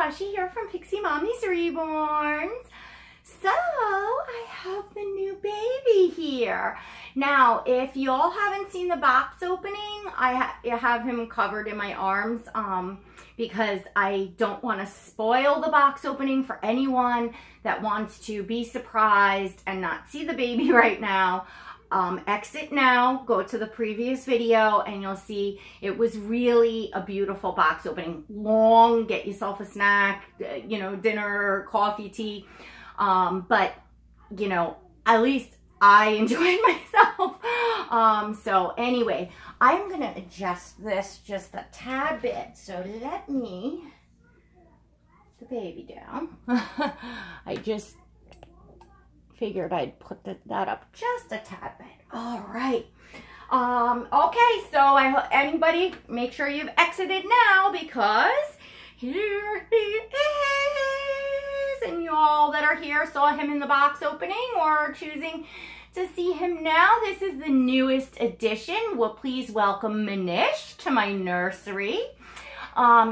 Tasha here from Pixie Mommy's Reborns. So, I have the new baby here. Now, if y'all haven't seen the box opening, I have him covered in my arms because I don't want to spoil the box opening for anyone that wants to be surprised and not see the baby right now. Exit now, go to the previous video, and you'll see it was really a beautiful box opening. Long, get yourself a snack, you know, dinner, coffee, tea. But, you know, at least I enjoyed myself. So anyway, I'm going to adjust this just a tad bit. So let me put the baby down. I just figured I'd put that up just a tad bit. All right. Okay, so I hope anybody make sure you've exited now because here he is. And you all that are here saw him in the box opening or are choosing to see him now. This is the newest addition. Well, please welcome Manish to my nursery.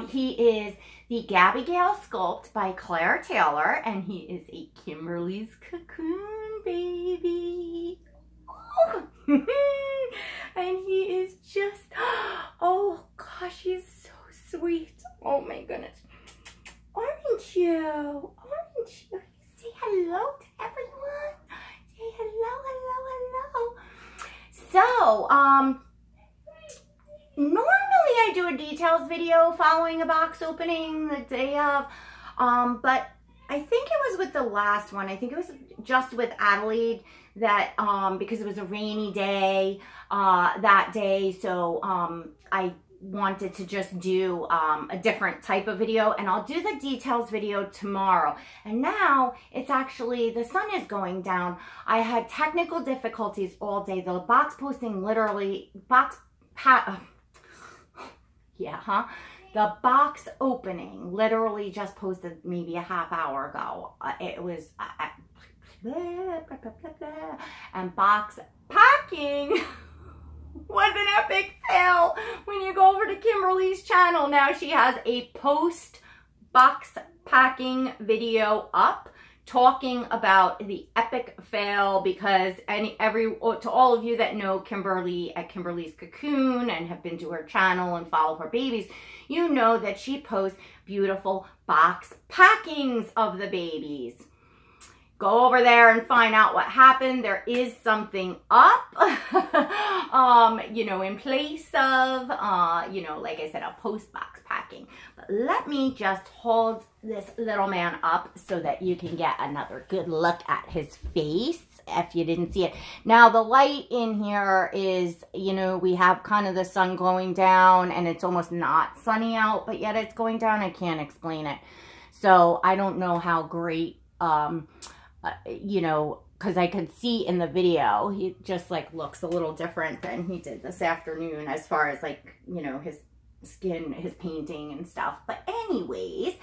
He is the Gaby Gail sculpt by Claire Taylor, and he is a Kymberlee's Cocoon baby. Oh. And he is just, oh gosh, he's so sweet. Oh my goodness. Aren't you? Aren't you? Say hello to everyone. Say hello, hello, hello. So, normally I do a details video following a box opening the day of, but I think it was with the last one. I think it was just with Adelaide that, because it was a rainy day that day, so I wanted to just do a different type of video, and I'll do the details video tomorrow. And now it's actually, the sun is going down. I had technical difficulties all day. The box posting literally, the box opening literally just posted maybe a half hour ago. It was, and box packing was an epic fail. When you go over to Kymberlee's channel now, she has a post box packing video up talking about the epic fail, because to all of you that know Kymberlee at Kymberlee's Cocoon and have been to her channel and follow her babies, you know that she posts beautiful box packings of the babies. Go over there and find out what happened. There is something up, you know, in place of, you know, like I said, a post box packing. But let me just hold this little man up so that you can get another good look at his face if you didn't see it. Now, the light in here is, you know, we have kind of the sun going down and it's almost not sunny out, but yet it's going down. I can't explain it. So I don't know how great, you know, because I could see in the video, he just like looks a little different than he did this afternoon as far as like, you know, his skin, his painting and stuff. But anyways,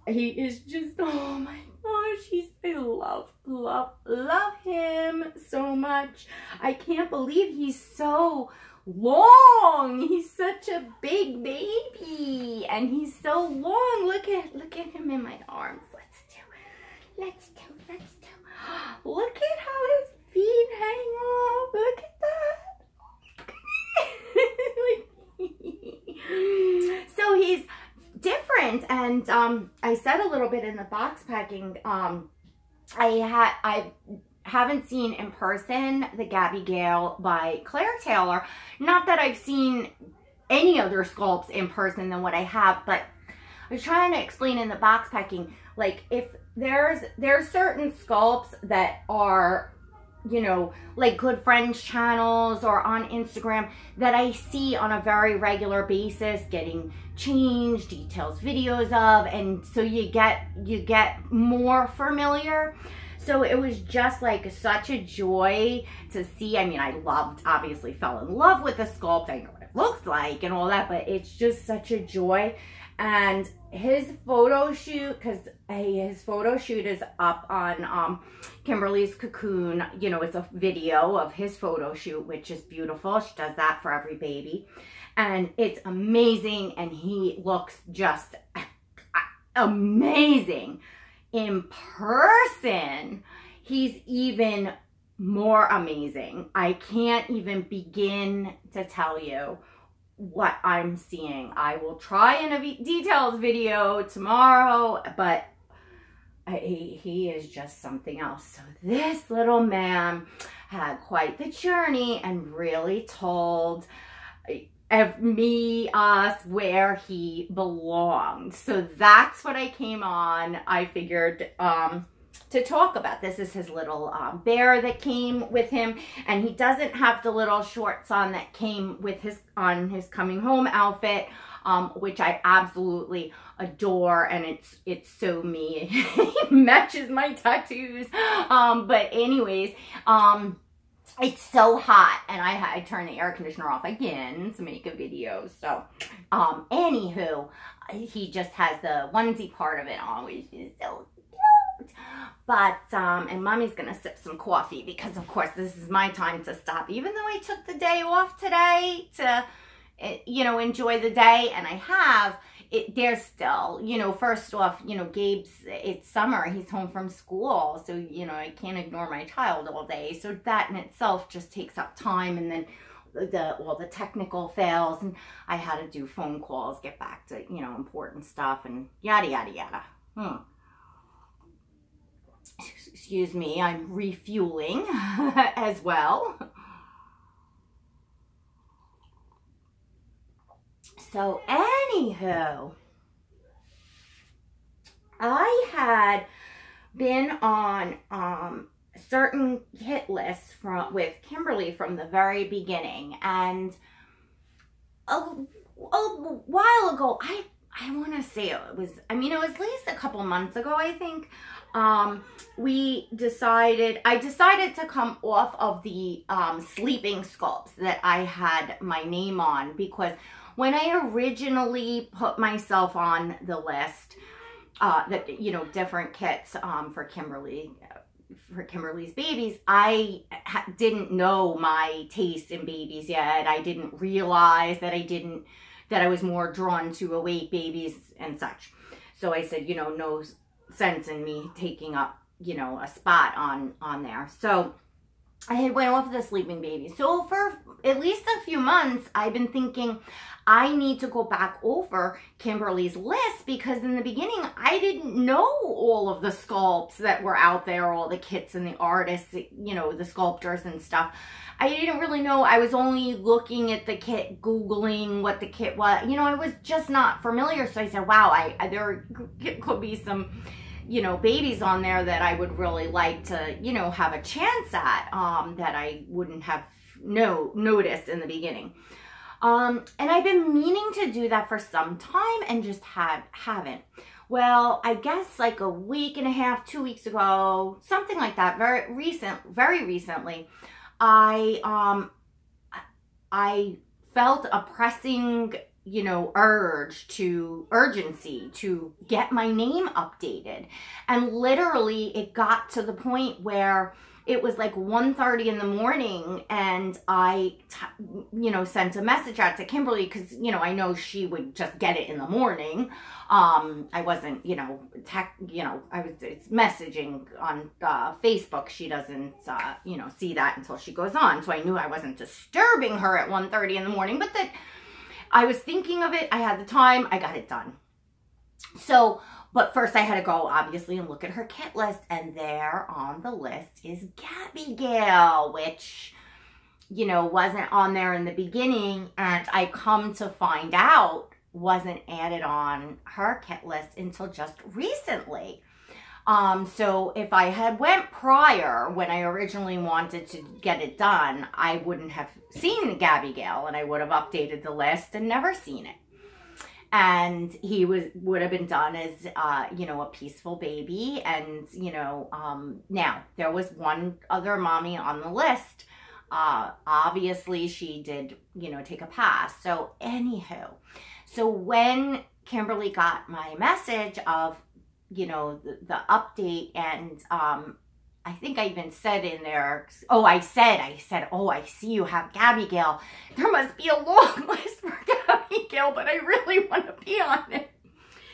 he is just, oh my gosh, I love him so much. I can't believe he's so long. He's such a big baby and he's so long. Look at him in my arms. Let's do. Look at how his feet hang off. Look at that. So he's different, and I said a little bit in the box packing. I haven't seen in person the Gaby Gail by Claire Taylor. Not that I've seen any other sculpts in person than what I have, but I was trying to explain in the box packing, like if there's certain sculpts that are, you know, like good friends channels or on Instagram that I see on a very regular basis getting changed, details videos of, and so you get more familiar. So it was just like such a joy to see. I mean, I obviously fell in love with the sculpt. I know what it looks like and all that, but it's just such a joy. And his photo shoot, because his photo shoot is up on Kymberlee's Cocoon. You know, it's a video of his photo shoot, which is beautiful. She does that for every baby. And it's amazing. And he looks just amazing. In person, he's even more amazing. I can't even begin to tell you what I'm seeing. I will try in a details video tomorrow, but he is just something else. So this little man had quite the journey and really told us where he belonged. So that's what I came on. I figured to talk about. This is his little bear that came with him, and he doesn't have the little shorts on that came with his coming home outfit, which I absolutely adore, and it's so me. It matches my tattoos. But anyways, it's so hot, and I turned the air conditioner off again to make a video. So, anywho, he just has the onesie part of it on, which is so cute. But, and Mommy's gonna sip some coffee because, of course, this is my time to stop. Even though I took the day off today to, you know, enjoy the day, and I have, there's still, you know, first off, you know, Gabe's, it's summer, he's home from school, so, you know, I can't ignore my child all day, so that in itself just takes up time, and then all the technical fails, and I had to do phone calls, get back to, you know, important stuff, and yada, yada, yada. Excuse me, I'm refueling as well. So anywho, I had been on certain hit lists with Kymberlee from the very beginning, and a while ago, I want to say it was at least a couple months ago, I think, I decided to come off of the sleeping sculpts that I had my name on, because when I originally put myself on the list, that, you know, different kits for Kymberlee's babies, I didn't know my taste in babies yet. I didn't realize that I was more drawn to awake babies and such. So I said, you know, no sense in me taking up, you know, a spot on there. So I had went off the sleeping baby. So for at least a few months, I've been thinking I need to go back over Kymberlee's list, because in the beginning, I didn't know all of the sculpts that were out there, all the kits and the artists, you know, the sculptors and stuff. I didn't really know. I was only looking at the kit, Googling what the kit was. You know, I was just not familiar. So I said, wow, there could be some, you know, babies on there that I would really like to, you know, have a chance at, that I wouldn't have noticed in the beginning. And I've been meaning to do that for some time and just haven't. Well, I guess like a week and a half, 2 weeks ago, something like that, very recently, I felt a pressing, you know, urgency to get my name updated. And literally it got to the point where it was like 1:30 in the morning, and I, you know, sent a message out to Kymberlee, because, you know, I know she would just get it in the morning. I wasn't, you know, it's messaging on Facebook. She doesn't, you know, see that until she goes on. So I knew I wasn't disturbing her at 1:30 in the morning, but that I was thinking of it. I had the time. I got it done. So, but first I had to go, obviously, and look at her kit list, and there on the list is Gaby Gail, which, you know, wasn't on there in the beginning, and I come to find out wasn't added on her kit list until just recently. So if I had went prior, when I originally wanted to get it done, I wouldn't have seen Gaby Gail, and I would have updated the list and never seen it. And he would have been done as, you know, a peaceful baby. And, you know, now there was one other mommy on the list. Obviously she did, you know, take a pass. So anywho, so when Kymberlee got my message of, you know, the update, and I think I even said in there, oh, I said, oh, I see you have Gaby Gail. There must be a long list for Gaby Gail, but I really want to be on it.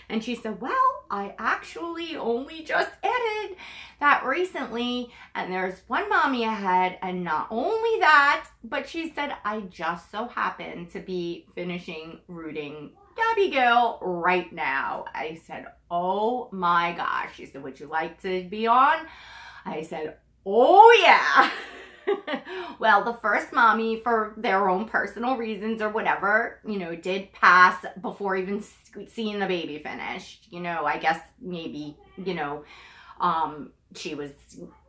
And she said, well, I actually only just added that recently, and there's one mommy ahead. And not only that, but she said, I just so happen to be finishing rooting Gaby Gail right now. I said, oh my gosh. She said, would you like to be on? I said, oh yeah. Well, the first mommy, for their own personal reasons or whatever, you know, did pass before even seeing the baby finished. You know, I guess maybe, you know, she was,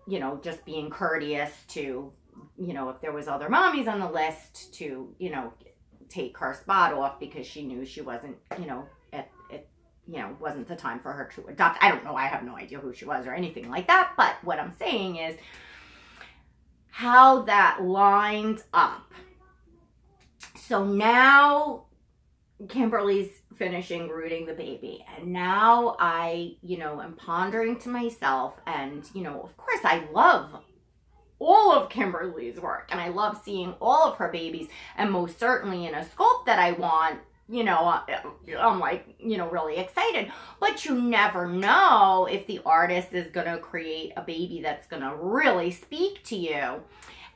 you know, just being courteous to, you know, if there was other mommies on the list to, you know, take her spot off because she knew she wasn't, you know, you know, wasn't the time for her to adopt. I don't know. I have no idea who she was or anything like that. But what I'm saying is how that lined up. So now Kymberlee's finishing rooting the baby. And now I, you know, am pondering to myself, and, you know, of course I love all of Kymberlee's work, and I love seeing all of her babies, and most certainly in a sculpt that I want, you know, I'm like, you know, really excited. But you never know if the artist is going to create a baby that's going to really speak to you.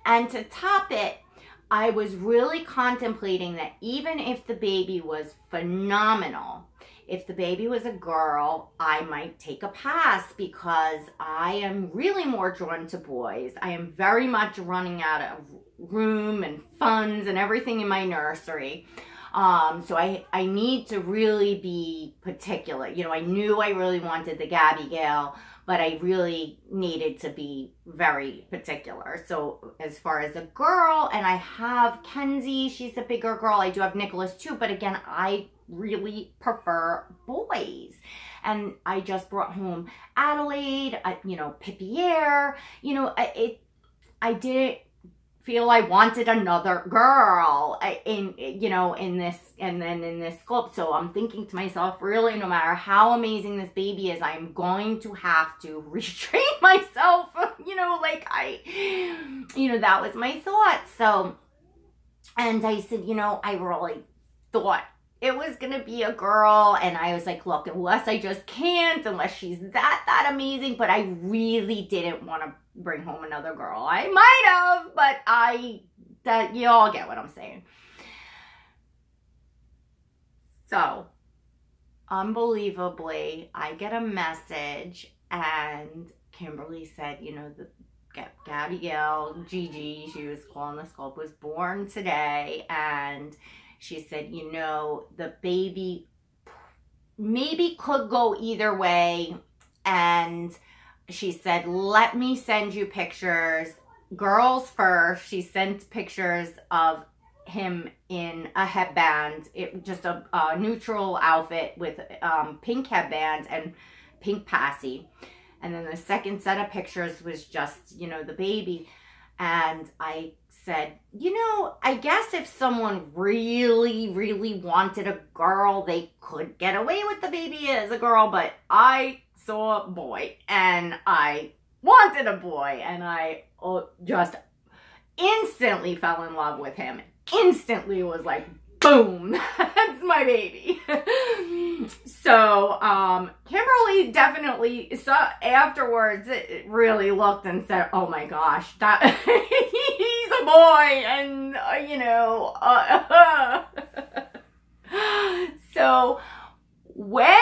And to top it, I was really contemplating that even if the baby was phenomenal, if the baby was a girl, I might take a pass, because I am really more drawn to boys. I am very much running out of room and funds and everything in my nursery. So I need to really be particular. You know, I knew I really wanted the Gaby Gail, but I really needed to be very particular. So as far as a girl, and I have Kenzie, she's a bigger girl. I do have Nicholas too, but again, I really prefer boys. And I just brought home Adelaide, you know, Pippier. You know, I didn't feel I wanted another girl in, you know, in this, and then in this sculpt. So I'm thinking to myself, really, no matter how amazing this baby is, I'm going to have to restrain myself, you know, like you know, that was my thought. So, and I said, you know, I really thought it was going to be a girl. And I was like, look, unless I just can't, unless she's that amazing, but I really didn't want to bring home another girl. I might have, but you all get what I'm saying. So, unbelievably, I get a message, and Kymberlee said, you know, the Gaby Gail, Gigi, she was calling the sculpt, was born today, and she said, you know, the baby maybe could go either way, and she said, let me send you pictures. Girls first. She sent pictures of him in a headband, just a neutral outfit with pink headband and pink passy. And then the second set of pictures was just, you know, the baby. And I said, you know, I guess if someone really, really wanted a girl, they could get away with the baby as a girl, but I saw a boy, and I wanted a boy, and I just instantly fell in love with him. Instantly was like, boom, that's my baby. So, Kymberlee definitely, afterwards, it really looked and said, oh my gosh, that he's a boy, and, you know, so, when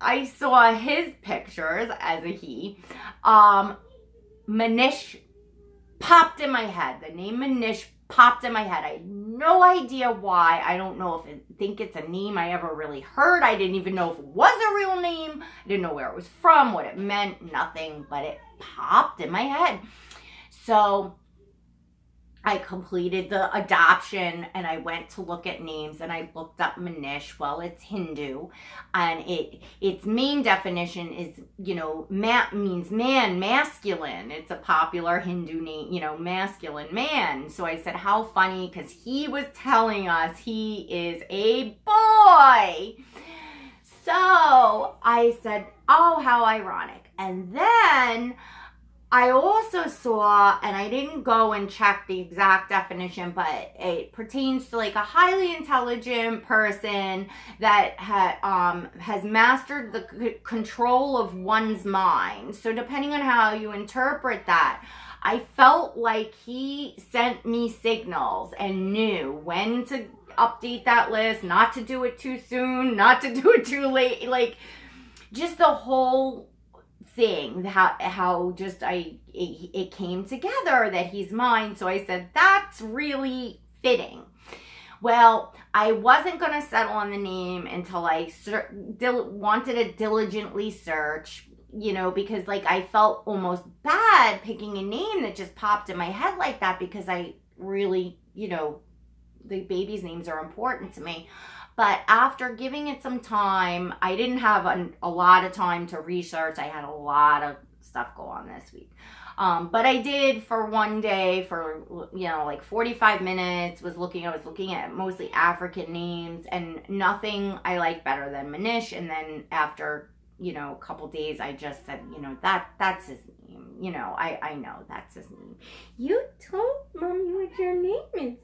I saw his pictures as a he, Manish popped in my head. The name Manish popped in my head. I had no idea why. I don't know if I think it's a name I ever really heard. I didn't even know if it was a real name. I didn't know where it was from, what it meant, nothing, but it popped in my head. So I completed the adoption, and I went to look at names, and I looked up Manish. Well, it's Hindu, and its main definition is, you know, means man, masculine. It's a popular Hindu name, you know, masculine man. So I said, how funny, because he was telling us he is a boy. So I said, oh, how ironic. And then I also saw, and I didn't go and check the exact definition, but it pertains to like a highly intelligent person that has mastered the control of one's mind. So depending on how you interpret that, I felt like he sent me signals and knew when to update that list, not to do it too soon, not to do it too late, like just the whole thing, how just it came together that he's mine. So I said, that's really fitting. Well, I wasn't going to settle on the name until I wanted to diligently search, you know, because like I felt almost bad picking a name that just popped in my head like that, because I really, you know, the baby's names are important to me. But after giving it some time, I didn't have a lot of time to research. I had a lot of stuff go on this week. But I did for one day for, you know, like 45 minutes, I was looking at mostly African names, and nothing I like better than Manish. And then after, you know, a couple days, I just said, you know, that's his name. You know, I know that's his name. You told Mommy what your name is.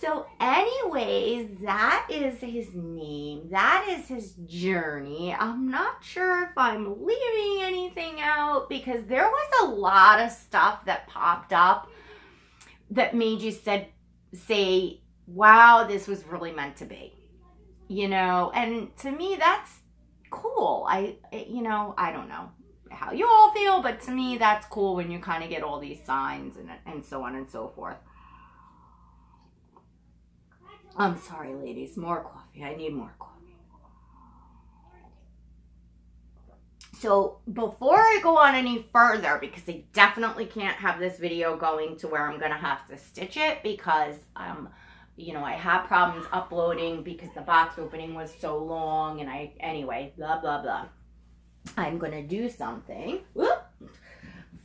So anyways, that is his name. That is his journey. I'm not sure if I'm leaving anything out, because there was a lot of stuff that popped up that made you say, wow, this was really meant to be. You know, and to me, that's cool. You know, I don't know how you all feel, but to me, that's cool when you kind of get all these signs and so on and so forth. I'm sorry, ladies. More coffee. I need more coffee. So before I go on any further, because I definitely can't have this video going to where I'm going to have to stitch it, because, you know, I had problems uploading because the box opening was so long, and anyway, blah, blah, blah. I'm going to do something. Whoop!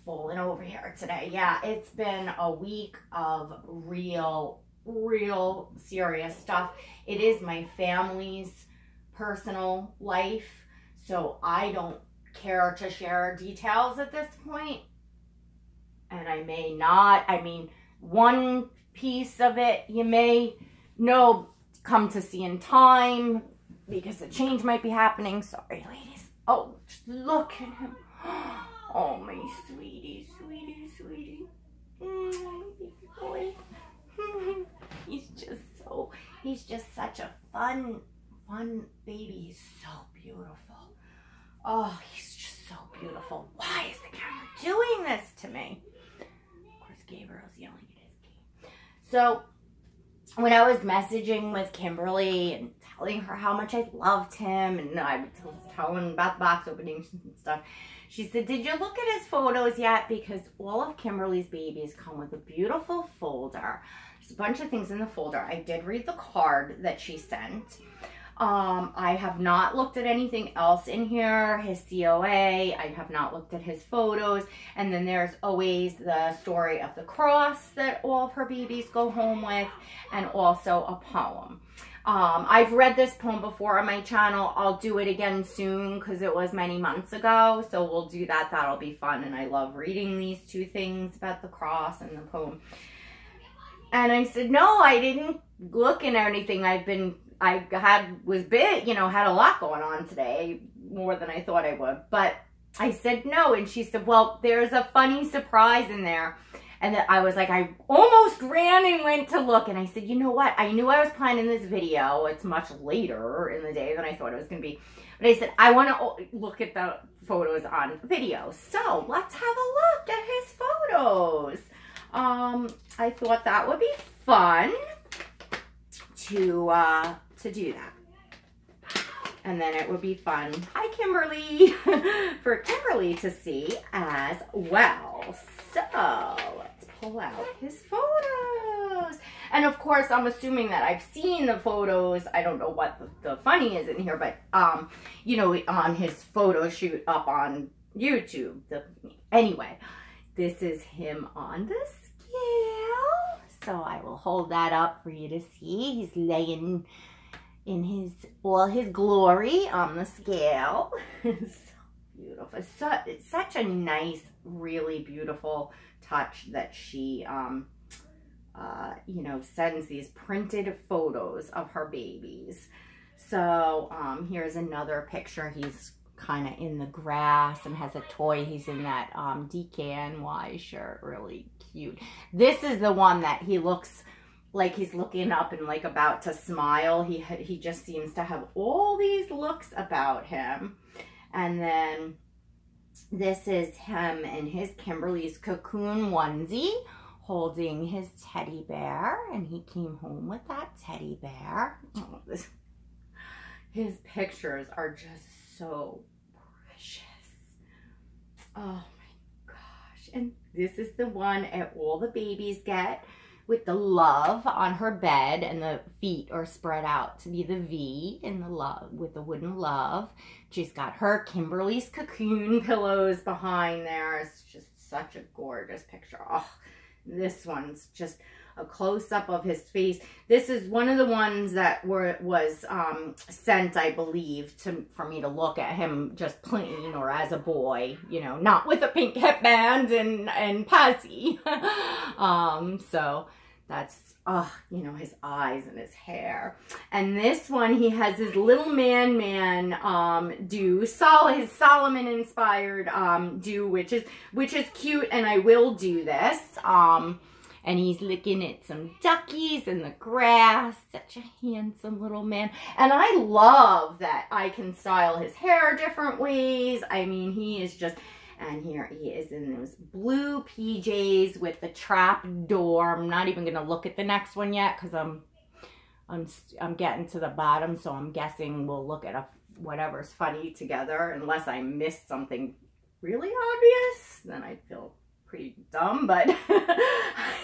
Falling over here today. Yeah, it's been a week of real serious stuff. It is my family's personal life, so I don't care to share details at this point, and I may not. I mean, one piece of it you may know, come to see in time, because a change might be happening. Sorry, ladies. Oh, just look at him. Oh, my sweetie. Boy. He's just such a fun baby. He's so beautiful. Oh, he's just so beautiful. Why is the camera doing this to me? Of course, Gabriel's yelling at his game. So when I was messaging with Kymberlee and telling her how much I loved him, and I was telling about the box openings and stuff, she said, did you look at his photos yet? Because all of Kymberlee's babies come with a beautiful folder. There's a bunch of things in the folder. I did read the card that she sent. I have not looked at anything else in here. His COA, I have not looked at his photos. And then there's always the story of the cross that all of her babies go home with, and also a poem. I've read this poem before on my channel. I'll do it again soon because it was many months ago. So we'll do that. That'll be fun. And I love reading these two things about the cross and the poem. And I said, no, I didn't look at anything. Was big, you know, had a lot going on today, more than I thought I would. But I said no. And she said, well, there's a funny surprise in there. And I was like, I almost ran and went to look. And I said, you know what? I knew I was planning this video. It's much later in the day than I thought it was going to be. But I said, I want to look at the photos on video. So let's have a look at his photos. I thought that would be fun to do that. And then it would be fun, hi Kymberlee, for Kymberlee to see as well. So let's pull out his photos. And of course, I'm assuming that I've seen the photos. I don't know what the funny is in here, but you know, on his photo shoot up on YouTube. Anyway, this is him on the scale. So I will hold that up for you to see. He's laying in all his glory on the scale. So beautiful. beautiful. It's such a nice, really beautiful touch that she, you know, sends these printed photos of her babies. So here's another picture. He's kind of in the grass and has a toy. He's in that DKNY shirt. Really cute. This is the one that he looks like he's looking up and like about to smile. He just seems to have all these looks about him. And then this is him in his Kymberlee's Cocoon onesie holding his teddy bear, and he came home with that teddy bear. Oh, his pictures are just so precious. Oh my gosh. And this is the one all the babies get, with the love on her bed, and the feet are spread out to be the V in the love, with the wooden love. She's got her Kymberlee's Cocoon pillows behind there. It's just such a gorgeous picture. Oh, this one's just a close-up of his face. This is one of the ones that was sent, I believe, for me to look at him just plain or as a boy, you know, not with a pink headband and passy. So that's, you know, his eyes and his hair. And this one, he has his little man do, his Solomon-inspired do, which is cute, and I will do this. And he's looking at some duckies in the grass. Such a handsome little man. And I love that I can style his hair different ways. I mean, he is just, and here he is in those blue PJs with the trap door. I'm not even going to look at the next one yet because I'm getting to the bottom. So I'm guessing we'll look at whatever's funny together, unless I missed something really obvious. Then I'd feel pretty dumb, but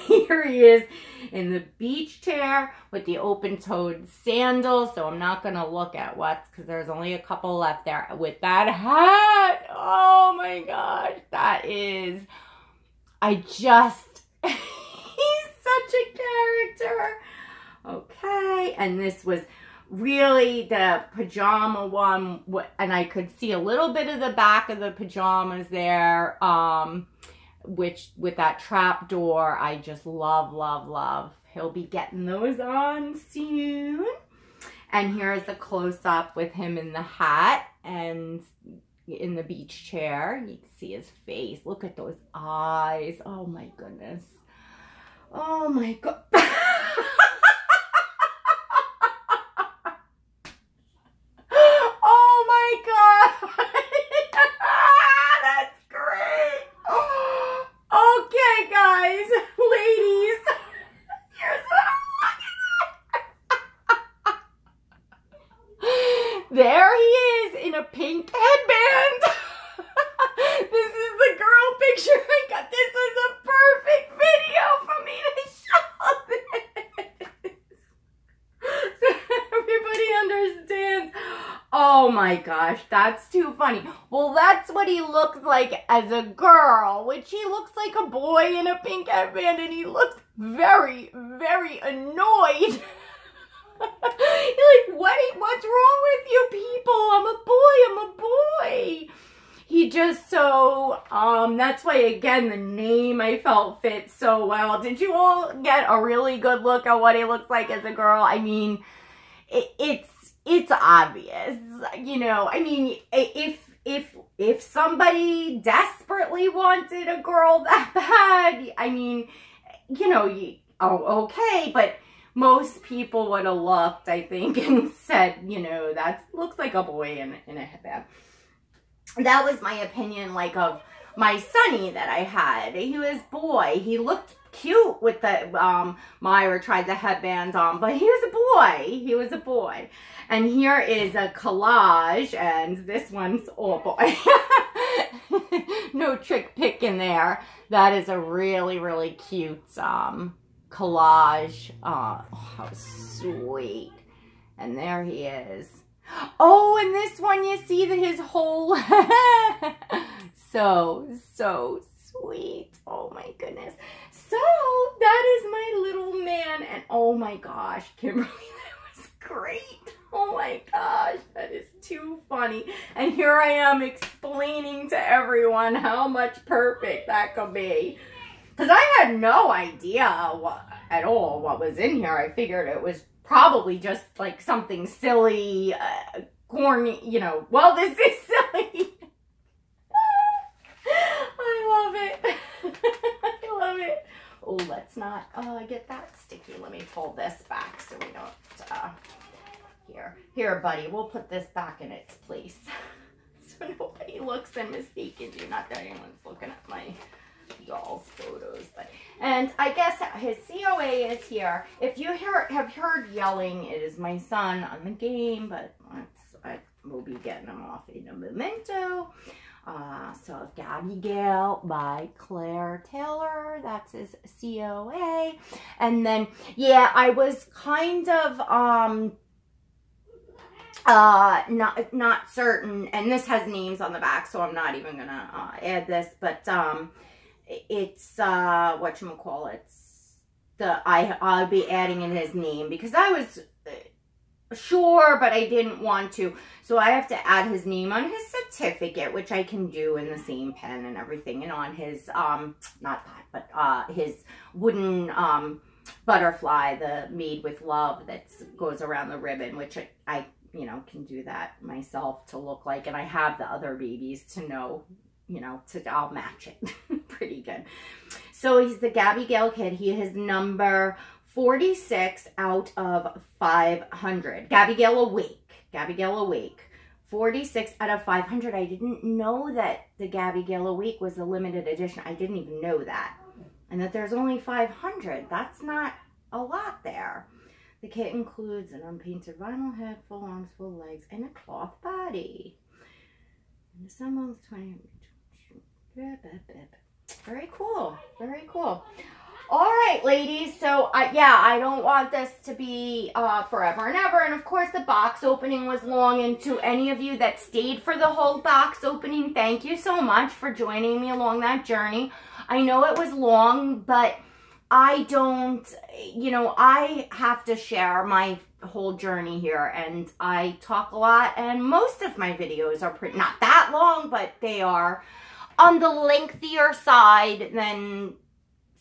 here he is in the beach chair with the open-toed sandals. So I'm not going to look at what's, because there's only a couple left there. With that hat, oh my gosh, that is, he's such a character. Okay, and this was really the pajama one, and I could see a little bit of the back of the pajamas there, which with that trap door, I just love, love, love. He'll be getting those on soon. And here's a close-up with him in the hat and in the beach chair. You can see his face. Look at those eyes. Oh my goodness. Oh my God. Oh my God. That's great. Okay, guys, ladies, here's what I'm looking at. There he is in a pink headband. This is the girl picture I got. This is a perfect video for me to show this. So everybody understands. Oh my gosh, that's too funny. Well, that's what he looks like as a girl, which he looks like a boy in a pink headband, and he looks very, very annoyed. You're like, what's wrong with you people? I'm a boy. He just so, that's why, again, the name I felt fit so well. Did you all get a really good look at what he looks like as a girl? I mean, it's obvious, you know. I mean, if somebody desperately wanted a girl that bad, I mean, you know, okay, but most people would have looked, I think, and said, you know, that looks like a boy in a headband. That was my opinion, like, of my Sonny that I had. He was boy. He looked cute with the, Myra tried the headbands on, but he was a boy. He was a boy. And here is a collage, and this one's all boy. No trick picking there. That is a really, really cute collage. Oh, how sweet. And there he is. Oh, and this one, you see his whole, so sweet. Oh my goodness. So that is my little man, and oh my gosh, Kymberlee, that was great. Oh my gosh, that is too funny. And here I am explaining to everyone how much perfect that could be. Because I had no idea at all what was in here. I figured it was probably just like something silly, corny, you know. Well, this is silly. I love it. I love it. Oh, let's not get that sticky. Let me pull this back so we don't, Here, buddy, we'll put this back in its place. So nobody looks and mistakes you. Not that anyone's looking at my doll's photos, and I guess his COA is here. If you have heard yelling, it is my son on the game, but I will be getting him off in a memento. So Gaby Gail by Claire Taylor, that's his COA. And then, yeah, I was kind of, not certain, and this has names on the back, so I'm not even gonna, add this, but, it's, whatchamacallit, I'll be adding in his name, because I was sure, but I didn't want to, so I have to add his name on his certificate, which I can do in the same pen and everything, and on his, not that, but, his wooden, butterfly, the made with love that goes around the ribbon, which I you know, can do that myself to look like, and I have the other babies to know, you know, I'll match it pretty good. So he's the Gaby Gail kid. He is number 46 out of 500. Gaby Gail awake. Gaby Gail awake. 46 out of 500. I didn't know that the Gaby Gail awake was a limited edition. I didn't even know that. And that there's only 500. That's not a lot there. The kit includes an unpainted vinyl head, full arms, full legs, and a cloth body. And the symbols 20. Very cool. Very cool. All right, ladies. So, yeah, I don't want this to be forever and ever. And, of course, the box opening was long. And to any of you that stayed for the whole box opening, thank you so much for joining me along that journey. I know it was long, but I don't, you know, I have to share my whole journey here, and I talk a lot, and most of my videos are not that long, but they are on the lengthier side than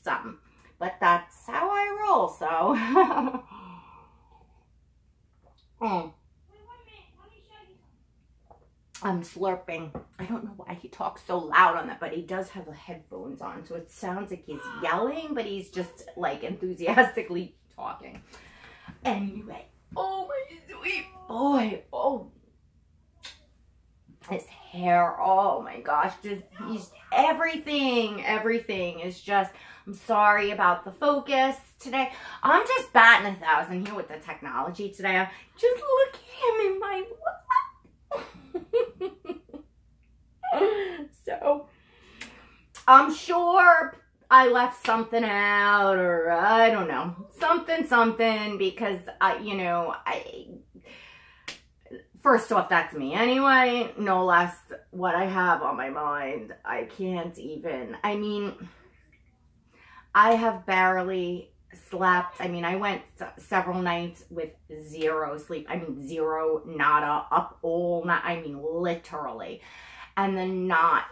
some, but that's how I roll, so. I'm slurping. I don't know why he talks so loud on that, but he does have the headphones on, so it sounds like he's yelling, but he's just like enthusiastically talking. Anyway, oh my sweet boy. Oh, his hair. Oh my gosh, just he's everything is just. I'm sorry about the focus today. I'm just batting 1,000 here with the technology today. Just look at him in my lap. So I'm sure I left something out, or I don't know, something, because you know, first off, that's me anyway, no less what I have on my mind. I can't even, I mean, I have barely slept. I mean, I went several nights with zero sleep. I mean, zero, nada, up all night. I mean, literally. And then not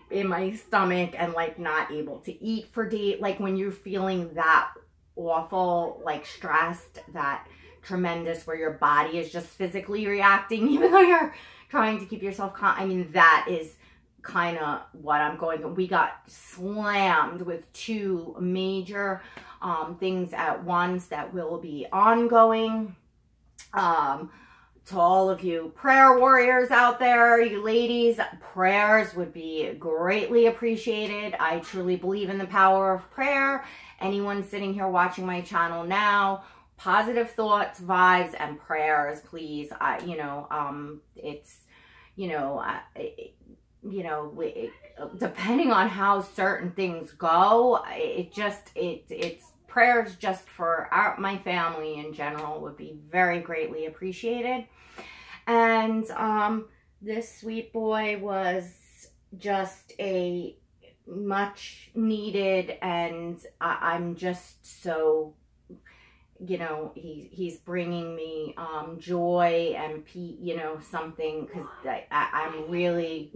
in my stomach, and like not able to eat for days. Like when you're feeling that awful, like stressed, that tremendous, where your body is just physically reacting, even though you're trying to keep yourself calm. I mean, that is kind of what I'm going through. We got slammed with 2 major things at once that will be ongoing. To all of you prayer warriors out there, you ladies, prayers would be greatly appreciated. I truly believe in the power of prayer. Anyone sitting here watching my channel now, positive thoughts, vibes, and prayers, please. You know, it's, you know, depending on how certain things go, it's prayers just for my family in general would be very greatly appreciated. And this sweet boy was just a much needed, and I'm just so you know, he's bringing me joy and you know, something, because I'm really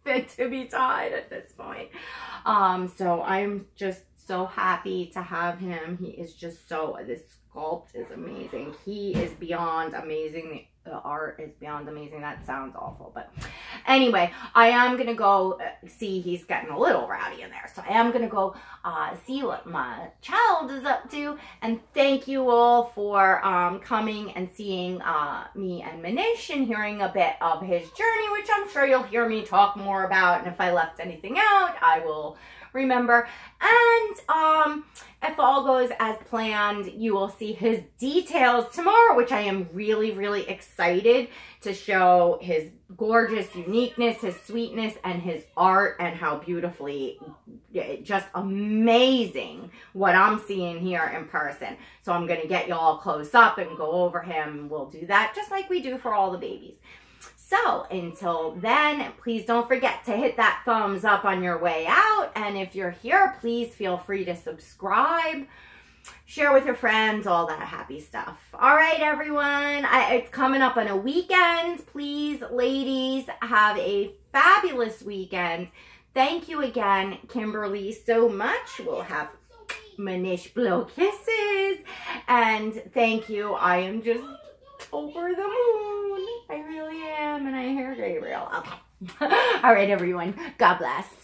fit to be tied at this point. So I'm just so happy to have him. He is just so, this sculpt is amazing. He is beyond amazing. The art is beyond amazing. That sounds awful, but anyway, I am gonna go see, he's getting a little rowdy in there, so I am gonna go see what my child is up to. And thank you all for coming and seeing me and Manish and hearing a bit of his journey, which I'm sure you'll hear me talk more about, and if I left anything out, I will remember. And if all goes as planned, you will see his details tomorrow, which I am really, really excited to show his gorgeous uniqueness, his sweetness, and his art, and how beautifully, just amazing what I'm seeing here in person. So I'm going to get you all close up and go over him. We'll do that just like we do for all the babies. So until then, please don't forget to hit that thumbs up on your way out. And if you're here, please feel free to subscribe, share with your friends, all that happy stuff. All right, everyone, it's coming up on a weekend. Please, ladies, have a fabulous weekend. Thank you again, Kymberlee, so much. We'll have Manish blow kisses. And thank you. I am just over the moon. I really am. And I hear Gabriel. Okay. All right, everyone. God bless.